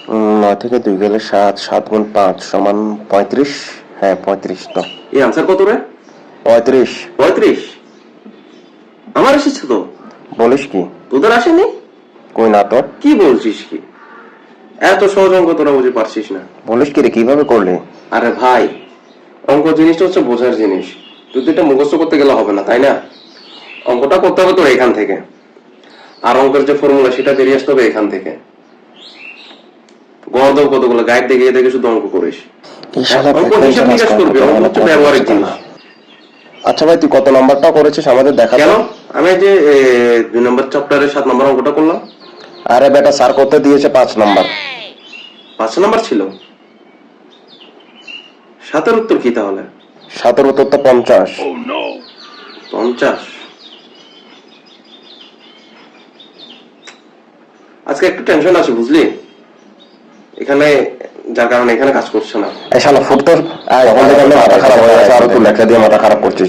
9 থেকে 2 গেলে 7, 7 গুণ 5 সমান 35। হ্যাঁ 35 তো। এই আনসার কত রে? 35। 35? আমার এসেছে তো। বলিস কি? তোদের আসেনি? কই না তো। কি বলছিস কি? এত সহজ অঙ্ক তোরা বুঝে পারছিস না। বলিস কি রে, কিভাবে করলি? আরে ভাই, অঙ্ক জিনিসটা হচ্ছে বোঝার জিনিস। তুই তো এটা মুখস্থ করতে গেলে হবে না, তাই না? অঙ্কটা করতে হবে তোর এখান থেকে, আর অঙ্কের যে ফর্মুলা সেটা বেরিয়ে আসতে হবে এখান থেকে। গণদেব কতগুলো গাইড দেখে দেখে শুধু অঙ্ক করিস। অঙ্ক হিসাব নিকাশ করবি, অঙ্ক হচ্ছে ব্যবহারিক জিনিস। আচ্ছা ভাই, তুই কত নাম্বারটা করেছিস আমাদের দেখা? কেন? আমি যে 2 নম্বর চ্যাপ্টারে 7 নম্বর অঙ্কটা করলাম। আরে বেটা, স্যার করতে দিয়েছে 5 নাম্বার। 5 নম্বর ছিল। 7-এর উত্তর কি তাহলে? 7-এর উত্তর তো 50। 50? আজকে একটু টেনশন আছে বুঝলি, এখানে, যার কারণে এখানে কাজ করছে না। এই শালা ফুট তোর, মাথা খারাপ হয়ে গেছে, আর তুই লেখা দিয়ে মাথা খারাপ করছিস।